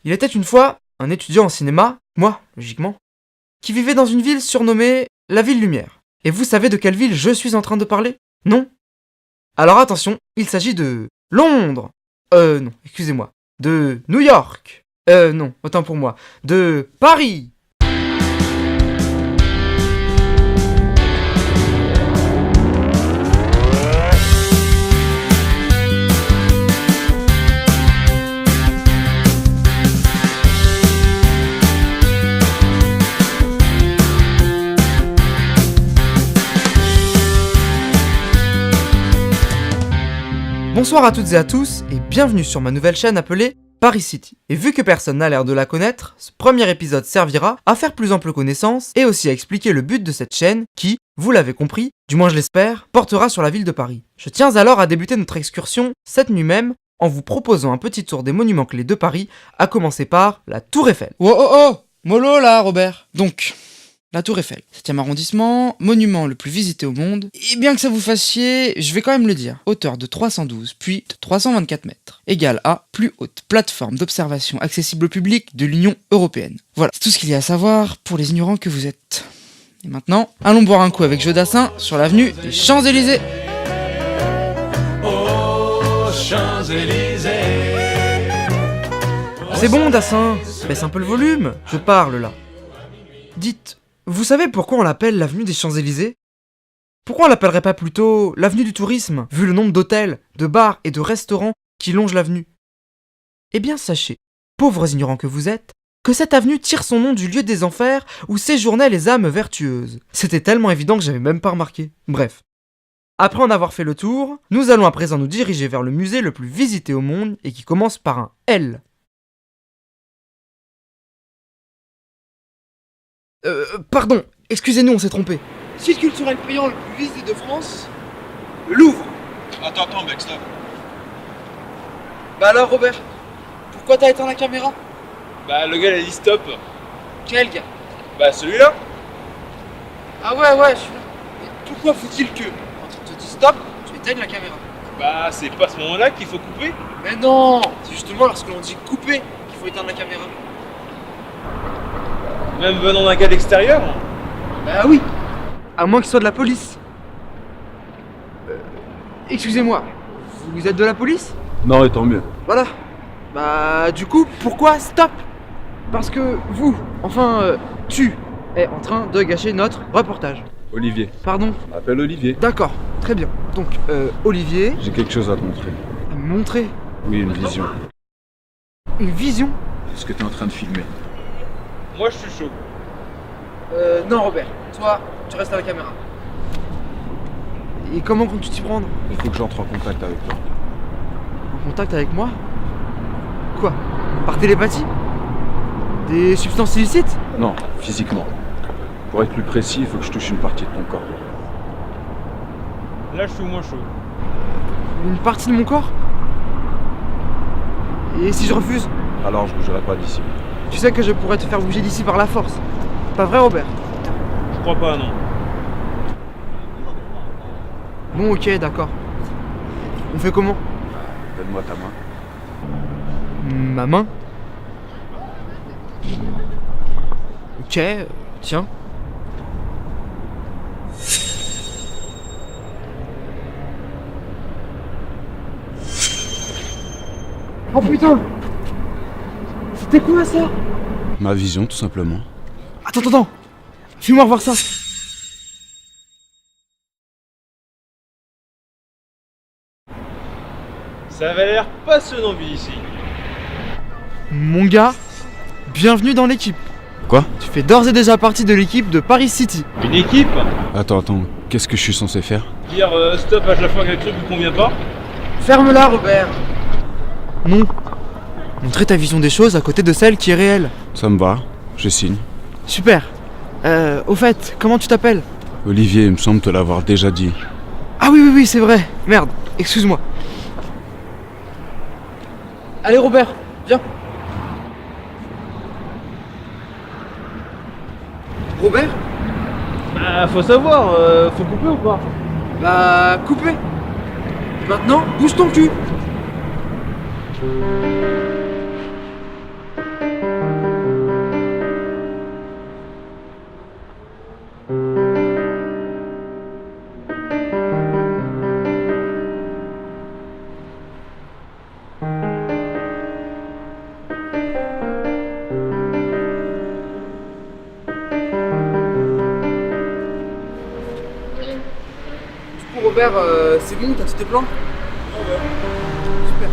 Il était une fois un étudiant en cinéma, moi, logiquement, qui vivait dans une ville surnommée la Ville Lumière. Et vous savez de quelle ville je suis en train de parler? Non? Alors attention, il s'agit de Londres. Non, excusez-moi. De New York. Non, autant pour moi. De Paris. Bonsoir à toutes et à tous, et bienvenue sur ma nouvelle chaîne appelée Paris City. Et vu que personne n'a l'air de la connaître, ce premier épisode servira à faire plus ample connaissance et aussi à expliquer le but de cette chaîne qui, vous l'avez compris, du moins je l'espère, portera sur la ville de Paris. Je tiens alors à débuter notre excursion cette nuit même en vous proposant un petit tour des monuments clés de Paris, à commencer par la Tour Eiffel. Oh, mollo là Robert. Donc, la Tour Eiffel, 7e arrondissement, monument le plus visité au monde, et bien que ça vous fasse chier, je vais quand même le dire. Hauteur de 312, puis de 324 mètres, égale à plus haute plateforme d'observation accessible au public de l'Union Européenne. Voilà, c'est tout ce qu'il y a à savoir pour les ignorants que vous êtes. Et maintenant, allons boire un coup avec Jodassin sur l'avenue des Champs-Élysées. Oh, Champs-Élysées. C'est bon Dassin, baisse un peu le volume, je parle là. Dites, vous savez pourquoi on l'appelle l'avenue des Champs-Élysées? Pourquoi on l'appellerait pas plutôt l'avenue du tourisme, vu le nombre d'hôtels, de bars et de restaurants qui longent l'avenue? Eh bien sachez, pauvres ignorants que vous êtes, que cette avenue tire son nom du lieu des enfers où séjournaient les âmes vertueuses. C'était tellement évident que j'avais même pas remarqué. Bref. Après en avoir fait le tour, nous allons à présent nous diriger vers le musée le plus visité au monde et qui commence par un L. Pardon, excusez-nous, on s'est trompé. Site culturel payant le plus visité de France, le Louvre. Attends, mec, stop. Bah alors Robert, pourquoi t'as éteint la caméra? Bah, le gars, il a dit stop. Quel gars? Bah, celui-là. Ah ouais, je suis là. Mais pourquoi faut-il que, quand on te dit stop, tu éteignes la caméra? Bah, c'est pas à ce moment-là qu'il faut couper. Mais non, c'est justement lorsque l'on dit couper qu'il faut éteindre la caméra. Même venant d'un gars d'extérieur. Bah oui, à moins qu'il soit de la police. Excusez-moi, vous êtes de la police? Non, et tant mieux. Voilà. Bah du coup, pourquoi stop? Parce que vous, tu es en train de gâcher notre reportage. Olivier. Pardon? Je m'appelle Olivier. D'accord, très bien. Donc, Olivier... J'ai quelque chose à te montrer. À me montrer Oui, une vision. une vision? C'est ce que t'es en train de filmer. Moi, je suis chaud. Non Robert, toi, tu restes à la caméra. Et comment comptes-tu t'y prendre? Il faut que j'entre en contact avec toi. En contact avec moi? Quoi? Par télépathie? Des substances illicites? Non, physiquement. Pour être plus précis, il faut que je touche une partie de ton corps. Là, je suis moins chaud. Une partie de mon corps? Et si je refuse? Alors je bougerai pas d'ici. Tu sais que je pourrais te faire bouger d'ici par la force. Pas vrai Robert? Je crois pas, non. Bon ok, d'accord. On fait comment? Donne-moi ta main. Ma main? Ok, tiens. Oh putain! C'était quoi ça? Ma vision, tout simplement. Attends! Fais-moi revoir ça! Ça avait l'air passionnant, vie ici. Mon gars, bienvenue dans l'équipe. Quoi? Tu fais d'ores et déjà partie de l'équipe de Paris City. Une équipe? Attends, qu'est-ce que je suis censé faire? Dire stop à chaque fois qu'un truc vous convient pas? Ferme-la Robert! Non. Montrer ta vision des choses à côté de celle qui est réelle. Ça me va, je signe. Super. Au fait, comment tu t'appelles? Olivier, il me semble te l'avoir déjà dit. Ah oui, c'est vrai. Merde, excuse-moi. Allez Robert, viens. Robert? Bah, faut savoir, faut couper ou pas? Bah, coupé. Et maintenant, bouge ton cul. Robert, c'est bon, t'as tous tes plans? Super.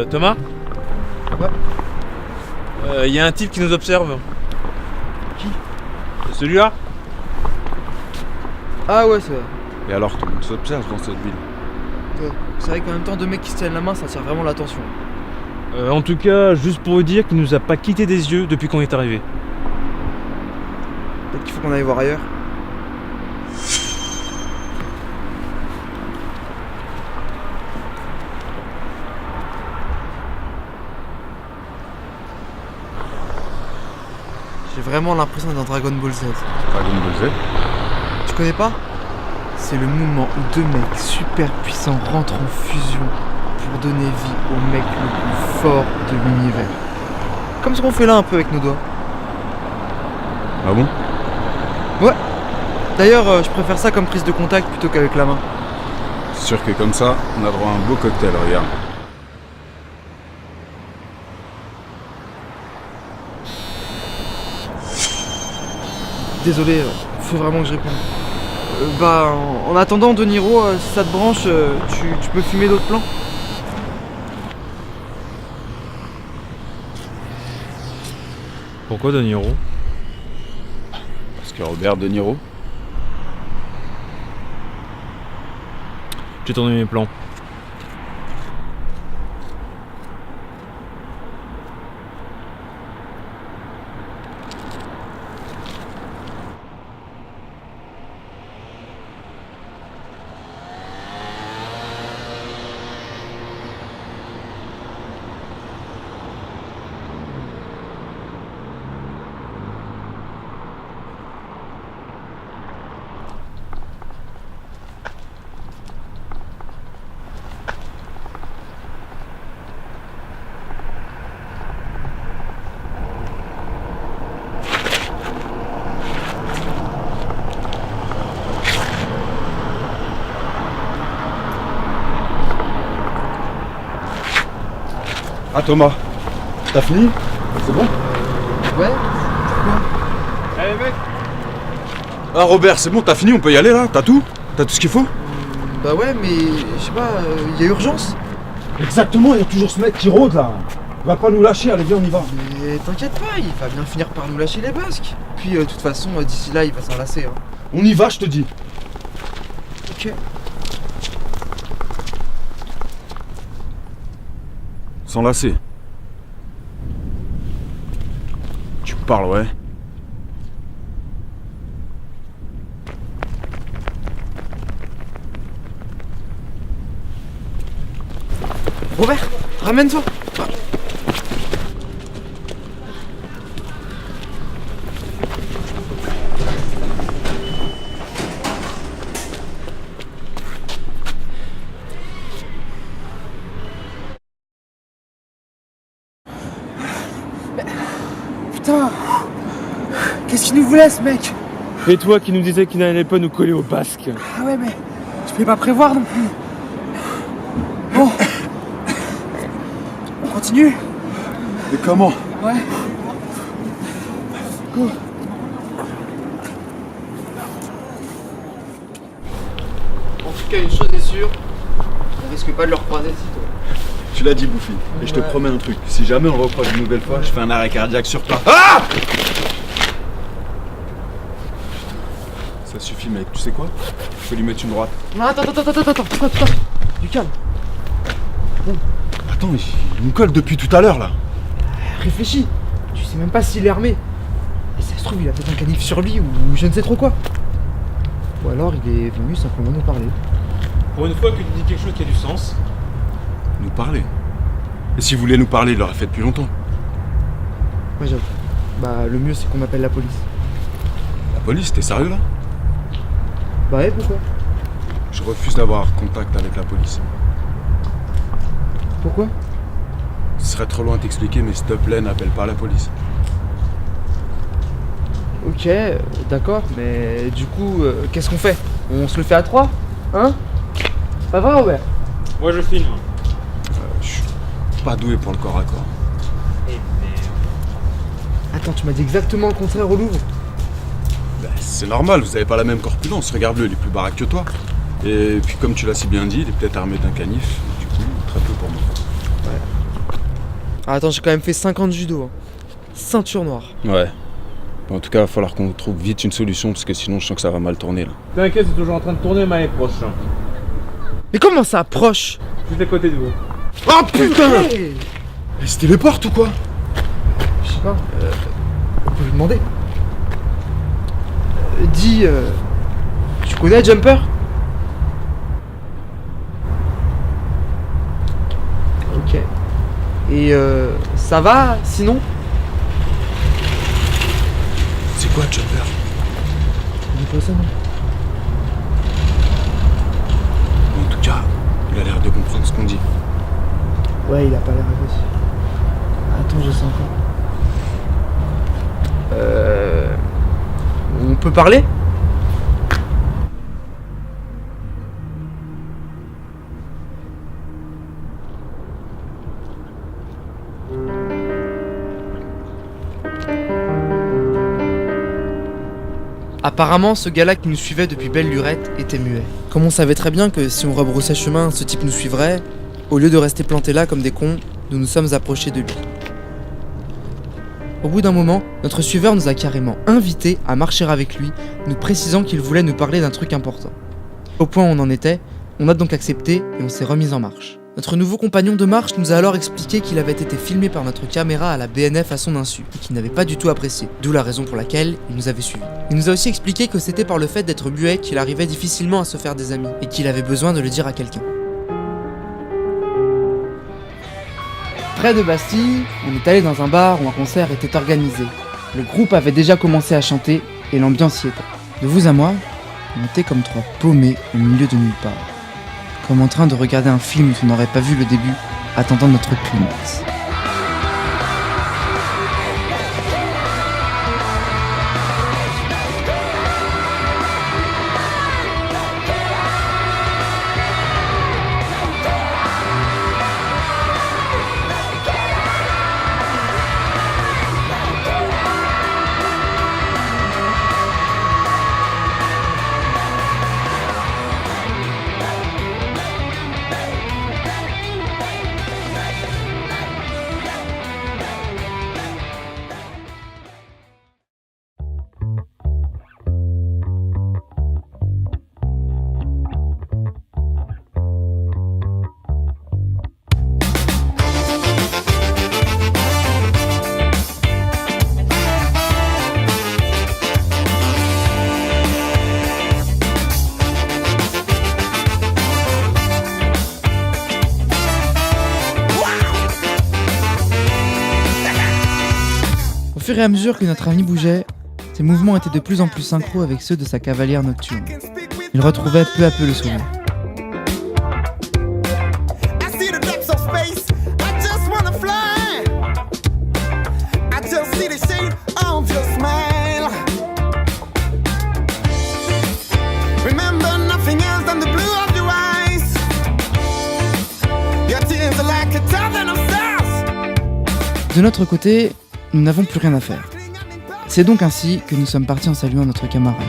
Thomas? Ouais. Y a un type qui nous observe. Qui? Celui-là? Ah ouais, c'est vrai. Et alors, tout le monde s'observe dans cette ville. Ouais. C'est vrai qu'en même temps, deux mecs qui se tiennent la main, ça attire vraiment l'attention. En tout cas, juste pour vous dire qu'il nous a pas quitté des yeux depuis qu'on est arrivé. Peut-être qu'il faut qu'on aille voir ailleurs. J'ai vraiment l'impression d'être dans Dragon Ball Z. Dragon Ball Z. Tu connais pas? C'est le moment où deux mecs super puissants rentrent en fusion pour donner vie au mec le plus fort de l'univers. Comme ce qu'on fait là un peu avec nos doigts. Ah bon? Ouais. D'ailleurs, je préfère ça comme prise de contact plutôt qu'avec la main. C'est sûr que comme ça, on a droit à un beau cocktail, regarde. Désolé, faut vraiment que je réponde. En attendant, De Niro, si ça te branche, tu peux fumer d'autres plans? Pourquoi De Niro? Parce que Robert De Niro. J'ai tourné mes plans. Ah Thomas, t'as fini? C'est bon? Ouais. Allez mec! Ah Robert, c'est bon, t'as fini, on peut y aller là? T'as tout? T'as tout ce qu'il faut? Bah ouais, mais je sais pas, y a urgence? Exactement, il y a toujours ce mec qui rôde là. Il va pas nous lâcher, allez viens on y va. Mais t'inquiète pas, il va bien finir par nous lâcher les basques. Puis de toute façon, d'ici là, il va s'en lasser. Hein. On y va, je te dis. Ok. S'enlacer. Tu parles, ouais. Robert, ramène-toi. Putain, qu'est-ce qu'il nous voulait ce mec? Et toi qui nous disais qu'il n'allait pas nous coller au basque. Ah ouais, mais je pouvais pas prévoir non plus. Bon, on continue? Mais comment? Ouais. Go. En tout cas, une chose est sûre, on risque pas de le recroiser sitôt. Tu l'as dit, Bouffi. Et je te Ouais. promets un truc. Si jamais on le recroise une nouvelle fois, je fais un arrêt cardiaque sur toi. Ah! Ça suffit, mec. Tu sais quoi? Je peux lui mettre une droite. Non, attends. Du calme. Attends, il nous colle depuis tout à l'heure là. Réfléchis. Tu sais même pas s'il est armé. Et ça se trouve, il a peut-être un canif sur lui ou je ne sais trop quoi. Ou alors il est venu simplement nous parler. Pour une fois que tu dis quelque chose qui a du sens. Nous parler. Et si vous voulez nous parler, il l'aurait fait depuis longtemps. Ouais, j'avoue. Bah, le mieux c'est qu'on appelle la police. La police, t'es sérieux là? Bah ouais, pourquoi? Je refuse d'avoir contact avec la police. Pourquoi? Ce serait trop loin de t'expliquer, mais s'il te plaît, n'appelle pas la police. Ok, d'accord, mais du coup, qu'est-ce qu'on fait? On se le fait à 3? Hein? Pas vrai, Robert? Moi je filme. Je suis pas doué pour le corps à corps. Attends, tu m'as dit exactement le contraire au Louvre. Bah, c'est normal, vous avez pas la même corpulence. Regarde-le, il est plus baraque que toi. Et puis comme tu l'as si bien dit, il est peut-être armé d'un canif. Du coup, très peu pour moi. Ah, attends, j'ai quand même fait 5 ans de judo. Hein. Ceinture noire. Ouais. En tout cas, il va falloir qu'on trouve vite une solution, parce que sinon je sens que ça va mal tourner là. T'inquiète, c'est toujours en train de tourner, mais elle est proche. Mais comment ça approche? Juste à côté de vous. Oh putain! Hey, Mais c'était les portes ou quoi? je sais pas, on peut lui demander. Dis, tu connais Jumper? Ok. Et ça va sinon? C'est quoi Jumper? Je dis pas ça non. En tout cas, il a l'air de comprendre ce qu'on dit. Ouais, il a pas l'air agressif. Attends, je sens encore. On peut parler? Apparemment, ce gars-là qui nous suivait depuis belle lurette était muet. Comme on savait très bien que si on rebroussait chemin, ce type nous suivrait, au lieu de rester plantés là comme des cons, nous nous sommes approchés de lui. Au bout d'un moment, notre suiveur nous a carrément invités à marcher avec lui, nous précisant qu'il voulait nous parler d'un truc important. Au point où on en était, on a donc accepté et on s'est remis en marche. Notre nouveau compagnon de marche nous a alors expliqué qu'il avait été filmé par notre caméra à la BNF à son insu et qu'il n'avait pas du tout apprécié, d'où la raison pour laquelle il nous avait suivis. Il nous a aussi expliqué que c'était par le fait d'être muet qu'il arrivait difficilement à se faire des amis et qu'il avait besoin de le dire à quelqu'un. Près de Bastille, on est allé dans un bar où un concert était organisé. Le groupe avait déjà commencé à chanter et l'ambiance y était. De vous à moi, on était comme trois paumés au milieu de nulle part. Comme en train de regarder un film où on n'aurait pas vu le début, attendant notre climax. Au fur et à mesure que notre ami bougeait, ses mouvements étaient de plus en plus synchro avec ceux de sa cavalière nocturne. Il retrouvait peu à peu le sourire. De notre côté, nous n'avons plus rien à faire. C'est donc ainsi que nous sommes partis en saluant notre camarade.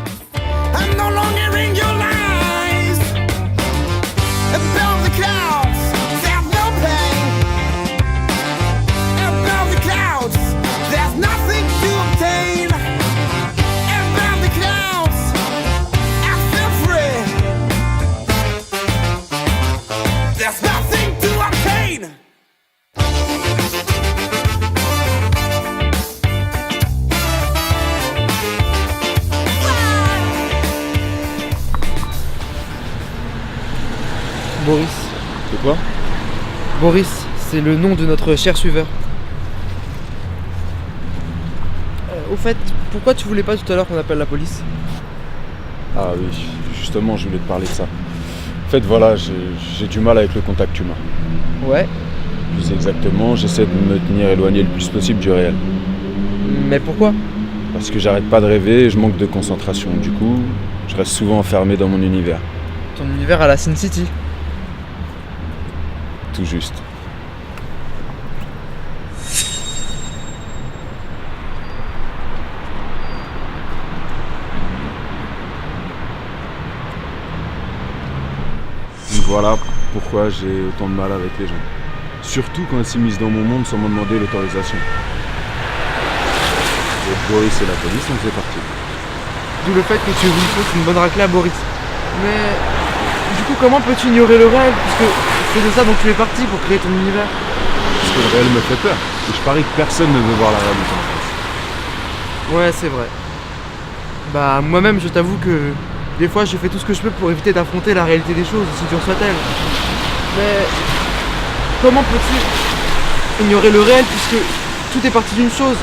Boris, c'est le nom de notre cher suiveur. Au fait, pourquoi tu voulais pas tout à l'heure qu'on appelle la police? Ah oui, justement, je voulais te parler de ça. En fait, voilà, j'ai du mal avec le contact humain. Ouais, Plus exactement, j'essaie de me tenir éloigné le plus possible du réel. mais pourquoi? Parce que j'arrête pas de rêver et je manque de concentration. Du coup, je reste souvent enfermé dans mon univers. Ton univers à la Sin City. Tout juste. Donc voilà pourquoi j'ai autant de mal avec les gens. Surtout quand ils s'immiscent dans mon monde sans m'en demander l'autorisation. Et Boris et la police en faisaient partie. D'où le fait que tu lui fous une bonne raclée à Boris. Mais du coup, comment peux-tu ignorer le réel, puisque c'est de ça dont tu es parti pour créer ton univers? Parce que le réel me fait peur. Et je parie que personne ne veut voir la réalité en face. Ouais, c'est vrai. Bah, moi-même, je t'avoue que des fois, je fais tout ce que je peux pour éviter d'affronter la réalité des choses, aussi dure soit-elle. Mais comment peux-tu ignorer le réel, puisque tout est parti d'une chose?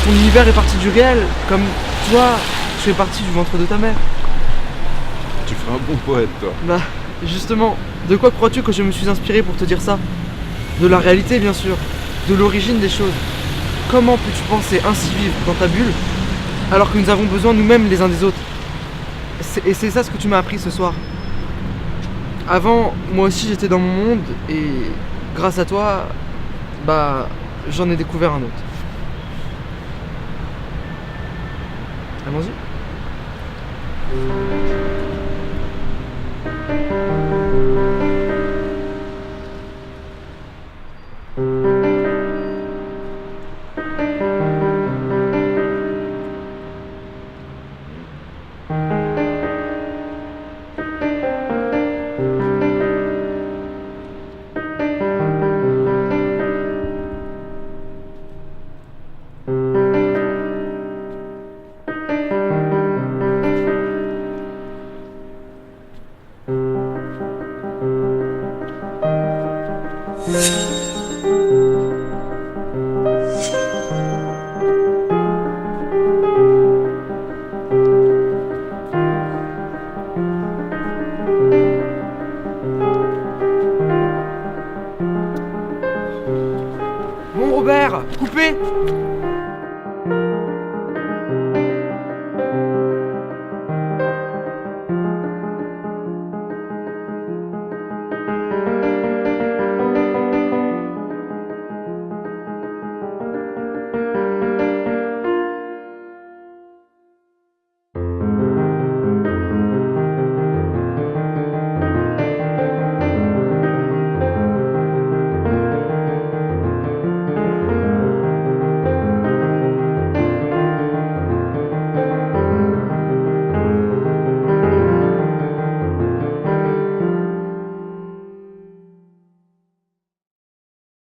Ton univers est parti du réel, comme toi, tu fais partie du ventre de ta mère. Tu feras un bon poète, toi. Bah, justement, de quoi crois-tu que je me suis inspiré pour te dire ça? De la réalité, bien sûr, de l'origine des choses. Comment peux-tu penser ainsi vivre dans ta bulle, alors que nous avons besoin nous-mêmes les uns des autres? Et c'est ça ce que tu m'as appris ce soir. Avant, moi aussi j'étais dans mon monde, et grâce à toi, bah, j'en ai découvert un autre. Allons-y. Bon Robert, coupé.